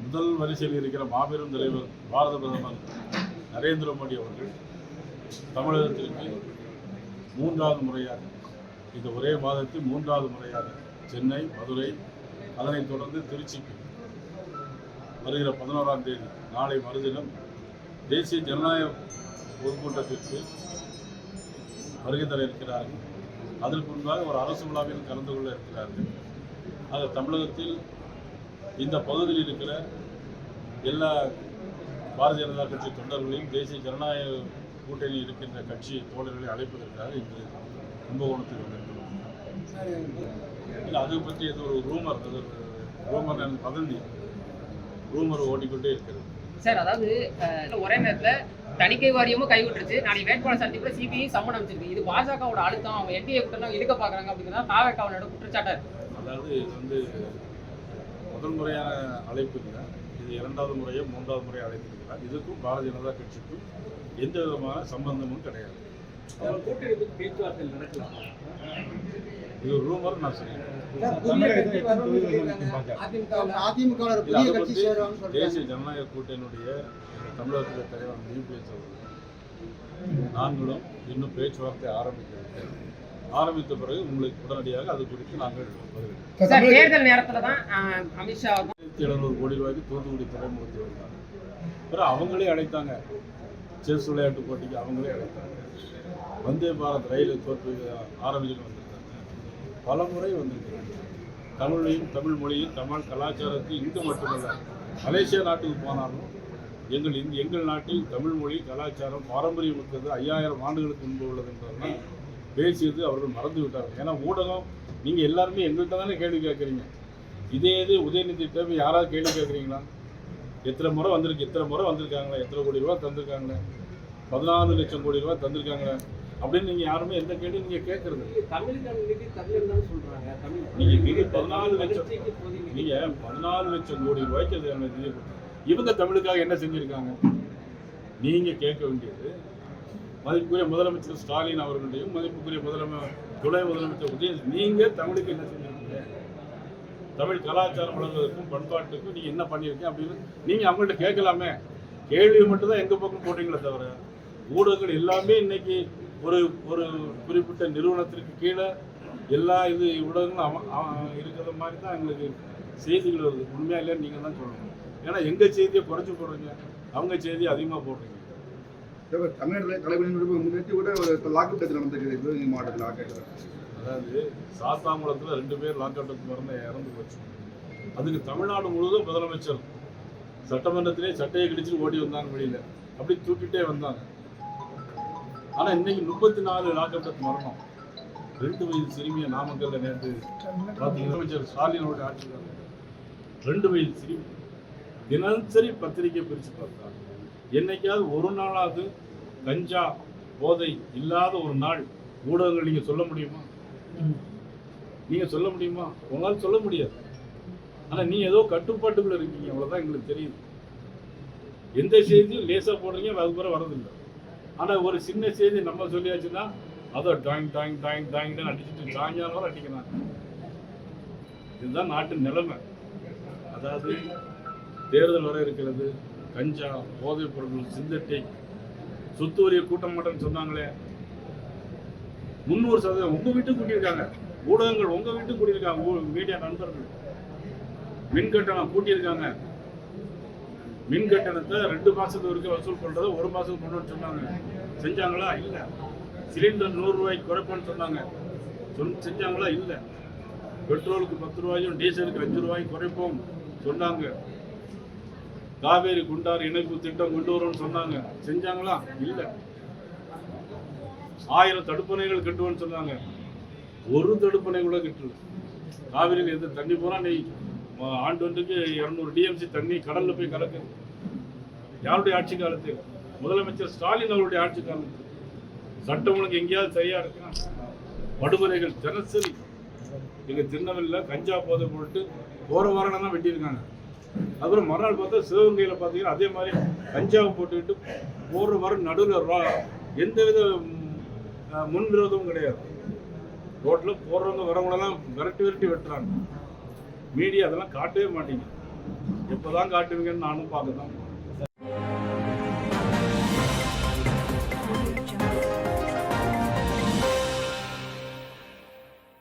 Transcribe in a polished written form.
முதல் வரிசையில் இருக்கிற மாபெரும் தலைவர் பாரத பிரதமர் நரேந்திர மோடி அவர்கள் தமிழகத்திற்கு மூன்றாவது முறையாக இந்த ஒரே மாதத்தில் மூன்றாவது முறையாக சென்னை, மதுரை, அதனைத் தொடர்ந்து திருச்சிக்கு வருகிற 11ஆம் தேதி நாளை மறுதினம் தேசிய ஜனநாயக பொதுக்கூட்டத்திற்கு வருகை தர இருக்கிறார்கள். அதற்கு முன்பாக ஒரு அரசு விழாவில் கலந்து கொள்ள இருக்கிறார்கள். அது தமிழகத்தில் இந்த பகுதியில் இருக்கிற எல்லா பாரதிய ஜனதா கட்சி தொண்டர்களையும் தேசிய ஜனநாயக கூட்டணியில் இருக்கின்ற கட்சி தோழர்களை அழைப்பதற்காக இன்று கும்பகோணத்தில் வந்திருக்கிறோம். இல்லை, அதை பற்றி இது ஒரு ரூமர், எனக்கு வதந்தி, ரூமர் ஓடிக்கொண்டே இருக்கிறது. சார், அதாவது ஒரே நேரத்தில் தணிக்கை வாரியமும் கைவிட்டுருச்சு. நாளைக்கு வேட்பாளர் சந்திப்பில் சிபிஐ சம்மன் அமைச்சிருக்கு. இது பாஜகவோட அழுத்தம், அவங்க என்டிஏ கூட்டம் இழுக்க பார்க்குறாங்க அப்படிங்கிறதா தாவேக்காவோட குற்றச்சாட்டு. அதாவது இது முதல் முறையான அழைப்பு இல்லை, இது 2வது முறையோ 3வது முறையோ அழைத்திருக்கிறார். இதுக்கும் பாரதிய ஜனதா கட்சிக்கும் எந்த விதமான சம்பந்தமும் கிடையாது. இது ஒரு ரூமர், நான் சொல்றேன். தேசிய ஜனநாயக கூட்டணியுடைய தமிழகத்தில் தலைவர் யூபிஎஸ் அவர்கள் நாங்களும் இன்னும் பேச்சுவார்த்தை ஆரம்பித்த பிறகு உங்களுக்கு உடனடியாக அது குறித்து நாங்கள் வருகிறோம். தேர்தல் நேரத்தில் தான் அமித்ஷா 700 கோடி ரூபாய்க்கு தூத்துக்குடி துறைமுகத்தில் வந்தாங்க. அப்புறம் அவங்களே அழைத்தாங்க, செஸ் விளையாட்டு போட்டிக்கு அவங்களே அழைத்தாங்க. வந்தே பாரத் ரயில் தோற்று ஆரம்பிச்சுட்டு வந்திருக்காங்க. பல முறை வந்திருக்கிறாங்க. தமிழையும், தமிழ் மொழியும், தமிழ் கலாச்சாரத்தை இங்கு மட்டுமல்ல மலேசியா நாட்டுக்கு போனாலும் எங்கள் நாட்டில் தமிழ் மொழி கலாச்சாரம் பாரம்பரியம் இருக்கிறது 5000 ஆண்டுகளுக்கு முன்பு உள்ளது என்றெல்லாம் பேசியது அவர்கள் மறந்து விட்டார்கள். ஏன்னா ஊடகம், நீங்கள் எல்லாருமே எங்கள்கிட்ட தானே கேள்வி கேட்குறீங்க. இதே உதயநிதிட்ட யாராவது கேள்வி கேட்குறீங்களா? எத்தனை முறை வந்திருக்காங்களே, எத்தனை கோடி ரூபா தந்திருக்காங்களே, 14 லட்சம் கோடி ரூபா தந்திருக்காங்களே அப்படின்னு நீங்கள் யாருமே எந்த கேள்வி நீங்கள் கேட்கறது. நீங்கள் 14 லட்சம் கோடி ரூபாய்க்கு அது இவங்க தமிழுக்காக என்ன செஞ்சுருக்காங்க நீங்கள் கேட்க வேண்டியது. மதிப்புக்குரிய முதலமைச்சர் ஸ்டாலின் அவர்களுடையும் மதிப்புக்குரிய துணை முதலமைச்சர் உதயநிதி, நீங்கள் தமிழுக்கு என்ன செஞ்சுருக்கீங்க, தமிழ் கலாச்சாரம் வளர்வதற்கும் பண்பாட்டுக்கும் நீங்கள் என்ன பண்ணியிருக்கீங்க அப்படின்னு நீங்கள் அவங்கள்ட்ட கேட்கலாமே. கேள்வி மட்டும்தான் எங்கள் பக்கம் போட்டீங்களே தவிர ஊடகங்கள் எல்லாமே இன்னைக்கு ஒரு குறிப்பிட்ட நிறுவனத்திற்கு கீழே எல்லா ஊடகங்களும் இருக்கிற மாதிரி தான் எங்களுக்கு செய்திகள் வருது. உண்மையா இல்லைன்னு நீங்கள் தான் சொல்லணும். ஏன்னா எங்கள் செய்தியை குறைச்சி போடுறீங்க, அவங்க செய்தியை அதிகமாக போடுறீங்க. தமிழ்நாட்டில் தலைவர்கள் முன்னேற்றி கூட ஒரு லாக்அப் டெத் நடந்திருக்குது மாவட்டத்தில். அதாவது சாத்தாங்குளத்தில் 2 பேர் லாக்அப் டெத் மருந்து இறந்து போச்சு. அதுக்கு தமிழ்நாடு முழுவதும் முதலமைச்சர் சட்டமன்றத்திலே சட்டையை கிடிச்சு ஓடி வந்தாங்க, வெளியில் அப்படி தூக்கிட்டே வந்தாங்க. ஆனால் இன்னைக்கு 34 லாக்அப் டெத் மரணம். 2 வயது சிறுமியை நாமக்கல்ல நேற்று முதலமைச்சர் ஸ்டாலினோட ஆட்சியில் 2 வயது சிறுமி தினசரி பத்திரிகை பிரித்து பார்த்தாங்க. என்னைக்காவது ஒரு நாளாவது கஞ்சா போதை இல்லாத ஒரு நாள் ஊடகங்கள் நீங்கள் சொல்ல முடியுமா? உங்களால் சொல்ல முடியாது. ஆனால் நீ ஏதோ கட்டுப்பாட்டுக்குள்ள இருக்கீங்க, அவ்வளோதான் எங்களுக்கு தெரியுது. எந்த செய்தியும் லேசாக போடுறீங்க, அது கூட வரதில்லை. ஆனால் ஒரு சின்ன செய்தி நம்ம சொல்லியாச்சுன்னா அதை டாயிங் அடிச்சுட்டு சாயங்காலம் அடிக்கிறாங்க. இதுதான் நாட்டு நிலைமை. அதாவது தேர்தல் வர இருக்கிறது, கஞ்சா, போதைப் பொருட்கள், சிந்தட்டிக், சொத்து வரிய கூட்டம் மாட்டேன்னு சொன்னாங்களே, 300% உங்கள் வீட்டுக்கு கூட்டியிருக்காங்க. ஊடகங்கள் உங்கள் வீட்டுக்கு கூட்டியிருக்காங்க. மீடியா நண்பர்கள் மின் கட்டணம் கூட்டியிருக்காங்க. மின் கட்டணத்தை 2 மாதத்துக்கு வரைக்கும் வசூல் பண்ணுறதை 1 மாதத்துக்கு கொண்டு சொன்னாங்க. செஞ்சாங்களா? இல்லை. சிலிண்டர் 100 ரூபாய்க்கு குறைப்பேன்னு சொன்னாங்க. செஞ்சாங்களா? இல்லை. பெட்ரோலுக்கு 10 ரூபாயும் டீசலுக்கு 5 ரூபாயும் குறைப்போம் சொன்னாங்க. காவேரி குண்டாறு இணைப்பு திட்டம் கொண்டு வரும்னு சொன்னாங்க. செஞ்சாங்களா? இல்லை. 1000 தடுப்பணைகள் கட்டுவோன்னு சொன்னாங்க. ஒரு தடுப்பணை கூட கட்டல. காவிரியில் எந்த தண்ணி போனால் நீ ஆண்டொன்றுக்கு 200 டிஎம்சி தண்ணி கடலில் போய் கலக்கு. யாருடைய ஆட்சி காலத்தில்? முதலமைச்சர் ஸ்டாலின் அவருடைய ஆட்சி காலத்தில். சட்டம் ஒழுங்கு எங்கேயாவது சரியா இருக்குன்னா படுகொலைகள் தினசரி. எங்கள் திருநெல்வேலியில் கஞ்சா போதை போட்டு போகிற வாரம் தான் வெட்டியிருக்காங்க. அப்புறம் மறுநாள் பார்த்தா சிவகங்கையில் பார்த்தீங்கன்னா அதே மாதிரி கஞ்சாவை போட்டுக்கிட்டு போகிற வாரம் நடுவில் எந்தவித முன்விரோதமும் கிடையாது. ரோட்டில் போடுறவங்க வரவங்களெல்லாம் விரட்டி வெட்டுறாங்க. மீடியா அதெல்லாம் காட்டவே மாட்டேங்குது. எப்போ தான் காட்டுவீங்கன்னு நானும் பார்க்க தான் போகிறேன்.